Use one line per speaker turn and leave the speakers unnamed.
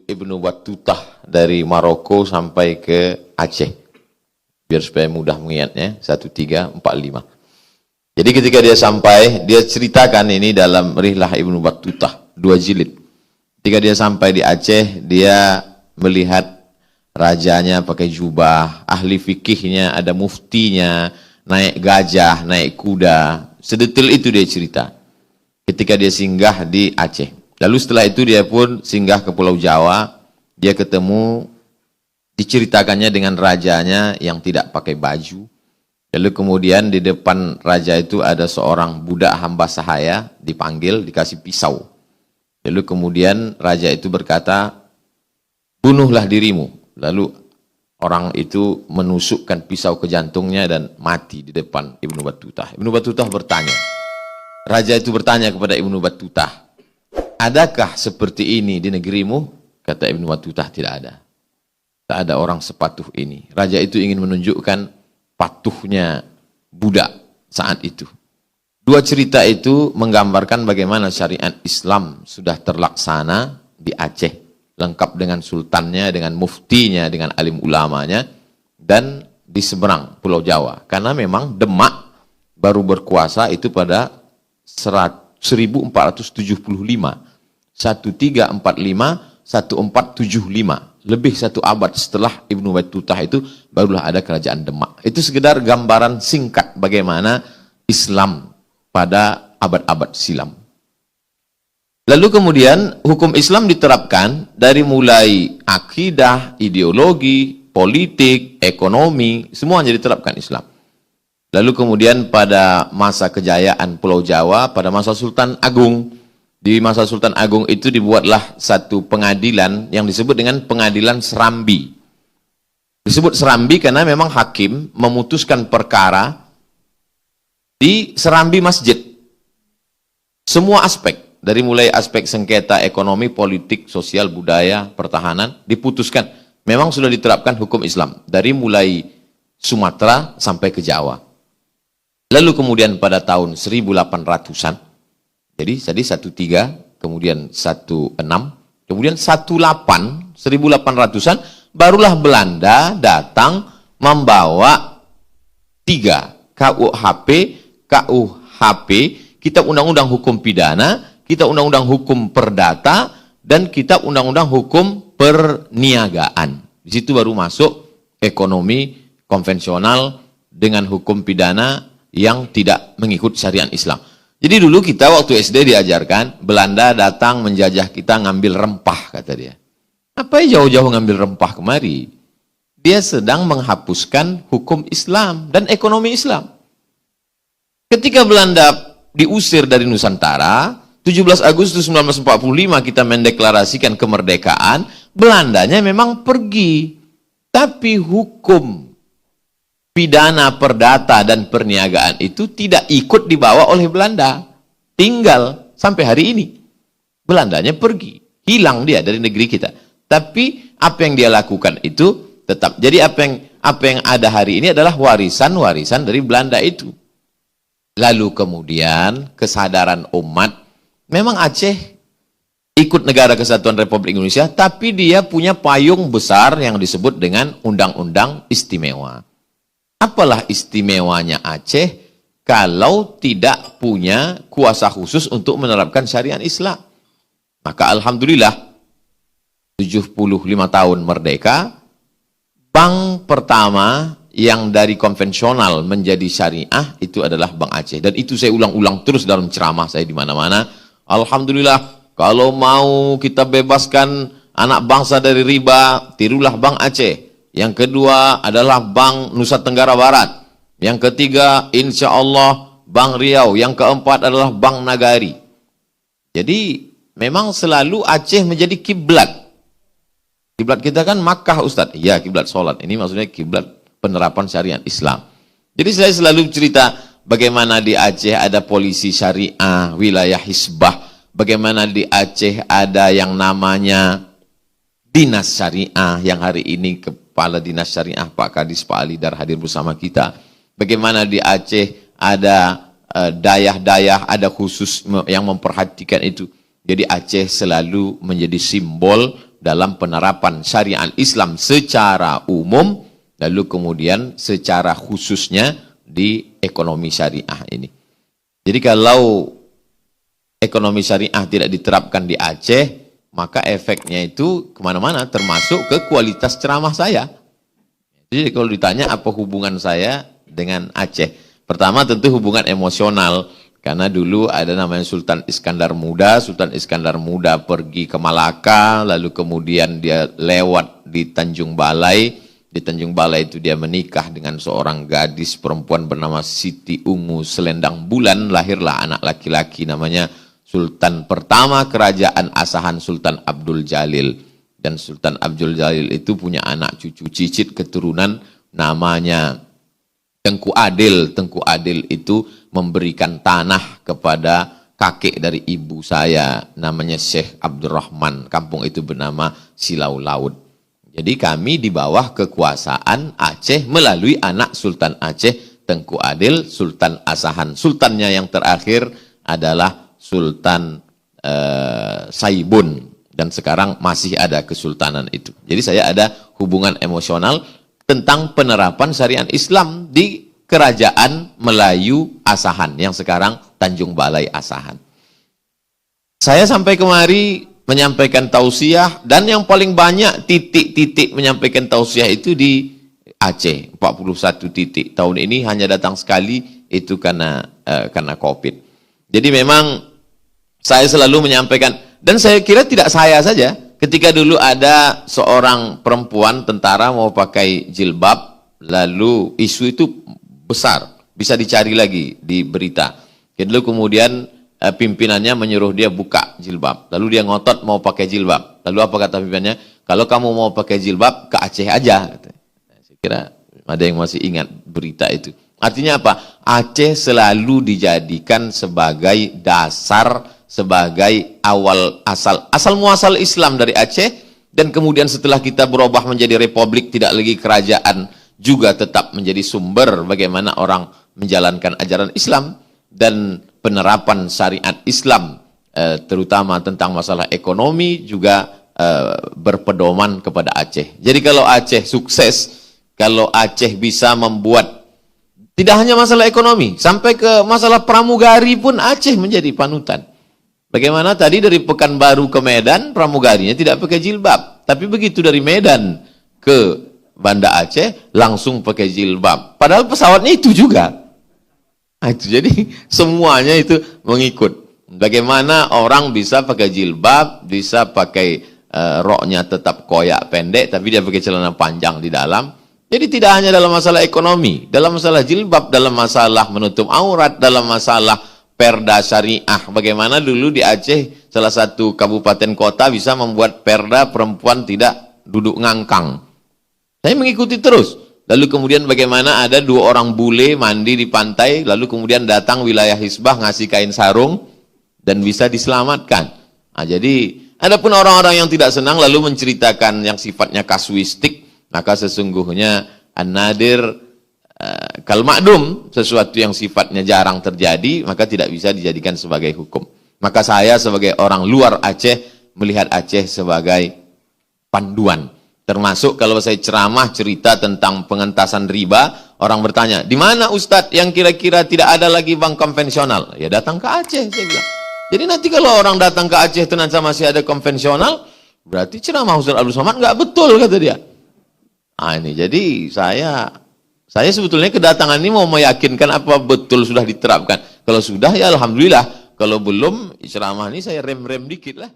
Ibnu Battutah dari Maroko sampai ke Aceh. Biar supaya mudah mengingatnya, 1345. Jadi ketika dia sampai, dia ceritakan ini dalam Rihlah Ibnu Battutah, 2 jilid. Ketika dia sampai di Aceh, dia melihat rajanya pakai jubah, ahli fikihnya, ada muftinya, naik gajah, naik kuda. Sedetail itu dia cerita. Ketika dia singgah di Aceh. Lalu setelah itu dia pun singgah ke Pulau Jawa. Dia ketemu, diceritakannya dengan rajanya yang tidak pakai baju. Lalu kemudian di depan raja itu ada seorang budak hamba sahaya, dipanggil, dikasih pisau. Lalu kemudian raja itu berkata, bunuhlah dirimu. Lalu orang itu menusukkan pisau ke jantungnya dan mati di depan Ibnu Battutah. Ibnu Battutah bertanya, raja itu bertanya kepada Ibnu Battutah, adakah seperti ini di negerimu? Kata Ibnu Battutah, tidak ada. Tak ada orang sepatuh ini. Raja itu ingin menunjukkan patuhnya budak saat itu. 2 cerita itu menggambarkan bagaimana syariat Islam sudah terlaksana di Aceh. Lengkap dengan sultannya, dengan muftinya, dengan alim ulamanya. Dan di seberang Pulau Jawa. Karena memang Demak baru berkuasa itu pada 1475. 1345, 1475. Lebih 1 abad setelah Ibnu Battutah itu barulah ada kerajaan Demak. Itu sekedar gambaran singkat bagaimana Islam pada abad-abad silam. Lalu kemudian hukum Islam diterapkan dari mulai akidah, ideologi, politik, ekonomi, semuanya diterapkan Islam. Lalu kemudian pada masa kejayaan Pulau Jawa, pada masa Sultan Agung, di masa Sultan Agung itu dibuatlah satu pengadilan yang disebut dengan pengadilan Serambi. Disebut Serambi karena memang hakim memutuskan perkara di serambi masjid. Semua aspek, dari mulai aspek sengketa ekonomi, politik, sosial, budaya, pertahanan, diputuskan. Memang sudah diterapkan hukum Islam, dari mulai Sumatera sampai ke Jawa. Lalu kemudian pada tahun 1800-an, jadi 13, kemudian 16, kemudian 1800-an, barulah Belanda datang membawa 3 KUHP, Kitab Undang-Undang Hukum Pidana, Kitab Undang-Undang Hukum Perdata, dan Kitab Undang-Undang Hukum Perniagaan. Di situ baru masuk ekonomi konvensional dengan hukum pidana yang tidak mengikut syariat Islam. Jadi dulu kita waktu SD diajarkan, Belanda datang menjajah kita ngambil rempah, kata dia. Apa jauh-jauh ngambil rempah kemari? Dia sedang menghapuskan hukum Islam dan ekonomi Islam. Ketika Belanda diusir dari Nusantara, 17 Agustus 1945 kita mendeklarasikan kemerdekaan, Belandanya memang pergi. Tapi hukum pidana, perdata, dan perniagaan itu tidak ikut dibawa oleh Belanda. Tinggal sampai hari ini. Belandanya pergi. Hilang dia dari negeri kita. Tapi apa yang dia lakukan itu tetap. Jadi apa yang ada hari ini adalah warisan-warisan dari Belanda itu. Lalu kemudian kesadaran umat, memang Aceh ikut Negara Kesatuan Republik Indonesia, tapi dia punya payung besar yang disebut dengan Undang-Undang Istimewa. Apalah istimewanya Aceh kalau tidak punya kuasa khusus untuk menerapkan syariat Islam? Maka alhamdulillah 75 tahun merdeka, bank pertama yang dari konvensional menjadi syariah itu adalah Bank Aceh. Dan itu saya ulang-ulang terus dalam ceramah saya di mana-mana. Alhamdulillah, kalau mau kita bebaskan anak bangsa dari riba, tirulah Bank Aceh. Yang kedua adalah Bank Nusa Tenggara Barat. Yang ketiga, insya Allah, Bank Riau. Yang keempat adalah Bank Nagari. Jadi, memang selalu Aceh menjadi kiblat. Kiblat kita kan Makkah, Ustadz. Ya, kiblat sholat. Ini maksudnya kiblat penerapan syariat Islam. Jadi saya selalu cerita bagaimana di Aceh ada polisi syariah, wilayah hisbah. Bagaimana di Aceh ada yang namanya dinas syariah, yang hari ini Kepala Dinas Syariah Pak Kadis Pak Ali Dar hadir bersama kita. Bagaimana di Aceh ada dayah-dayah, ada khusus yang memperhatikan itu. Jadi Aceh selalu menjadi simbol dalam penerapan syariat Islam secara umum, lalu kemudian secara khususnya di ekonomi syariah ini. Jadi kalau ekonomi syariah tidak diterapkan di Aceh, maka efeknya itu kemana-mana, termasuk ke kualitas ceramah saya. Jadi kalau ditanya apa hubungan saya dengan Aceh, pertama tentu hubungan emosional, karena dulu ada namanya Sultan Iskandar Muda. Sultan Iskandar Muda pergi ke Malaka, lalu kemudian dia lewat di Tanjung Balai. Di Tanjung Balai itu dia menikah dengan seorang gadis perempuan bernama Siti Ungu Selendang Bulan. Lahirlah anak laki-laki namanya Sultan pertama Kerajaan Asahan, Sultan Abdul Jalil. Dan Sultan Abdul Jalil itu punya anak cucu cicit keturunan namanya Tengku Adil. Tengku Adil itu memberikan tanah kepada kakek dari ibu saya, namanya Syekh Abdurrahman. Kampung itu bernama Silau Laut. Jadi kami di bawah kekuasaan Aceh melalui anak Sultan Aceh, Tengku Adil, Sultan Asahan. Sultannya yang terakhir adalah Sultan Saibun. Dan sekarang masih ada kesultanan itu. Jadi saya ada hubungan emosional tentang penerapan syariat Islam di Kerajaan Melayu Asahan, yang sekarang Tanjung Balai Asahan. Saya sampai kemari menyampaikan tausiah, dan yang paling banyak titik-titik menyampaikan tausiah itu di Aceh, 41 titik. Tahun ini hanya datang sekali, itu karena COVID. Jadi memang saya selalu menyampaikan, dan saya kira tidak saya saja. Ketika dulu ada seorang perempuan tentara mau pakai jilbab, lalu isu itu besar, bisa dicari lagi di berita. Lalu kemudian pimpinannya menyuruh dia buka jilbab, lalu dia ngotot mau pakai jilbab. Lalu apa kata pimpinannya? Kalau kamu mau pakai jilbab, ke Aceh aja. Saya kira ada yang masih ingat berita itu. Artinya apa? Aceh selalu dijadikan sebagai dasar, sebagai asal muasal Islam dari Aceh, dan kemudian setelah kita berubah menjadi republik, tidak lagi kerajaan, juga tetap menjadi sumber bagaimana orang menjalankan ajaran Islam dan penerapan syariat Islam, terutama tentang masalah ekonomi juga berpedoman kepada Aceh. Jadi kalau Aceh sukses, kalau Aceh bisa membuat tidak hanya masalah ekonomi, sampai ke masalah pramugari pun Aceh menjadi panutan. Bagaimana tadi dari Pekanbaru ke Medan, pramugarinya tidak pakai jilbab. Tapi begitu dari Medan ke Banda Aceh, langsung pakai jilbab. Padahal pesawatnya itu juga. Nah, itu, jadi semuanya itu mengikut. Bagaimana orang bisa pakai jilbab, bisa pakai roknya tetap koyak pendek, tapi dia pakai celana panjang di dalam. Jadi tidak hanya dalam masalah ekonomi, dalam masalah jilbab, dalam masalah menutup aurat, dalam masalah perda syariah. Bagaimana dulu di Aceh salah satu kabupaten kota bisa membuat perda perempuan tidak duduk ngangkang. Saya mengikuti terus. Lalu kemudian bagaimana ada 2 orang bule mandi di pantai, lalu kemudian datang wilayah Hizbah ngasih kain sarung dan bisa diselamatkan. Nah, jadi adapun orang-orang yang tidak senang lalu menceritakan yang sifatnya kasuistik, maka sesungguhnya an-nadir kal ma'dum, sesuatu yang sifatnya jarang terjadi, maka tidak bisa dijadikan sebagai hukum. Maka saya sebagai orang luar Aceh melihat Aceh sebagai panduan. Termasuk kalau saya ceramah cerita tentang pengentasan riba, orang bertanya, di mana Ustadz yang kira-kira tidak ada lagi bank konvensional? Ya datang ke Aceh, saya bilang. Jadi nanti kalau orang datang ke Aceh ternyata masih ada konvensional, berarti ceramah Ustadz Abdul Somad nggak betul, kata dia. Nah ini, jadi saya sebetulnya kedatangan ini mau meyakinkan apa betul sudah diterapkan. Kalau sudah ya alhamdulillah, kalau belum ceramah ini saya rem-rem dikit lah.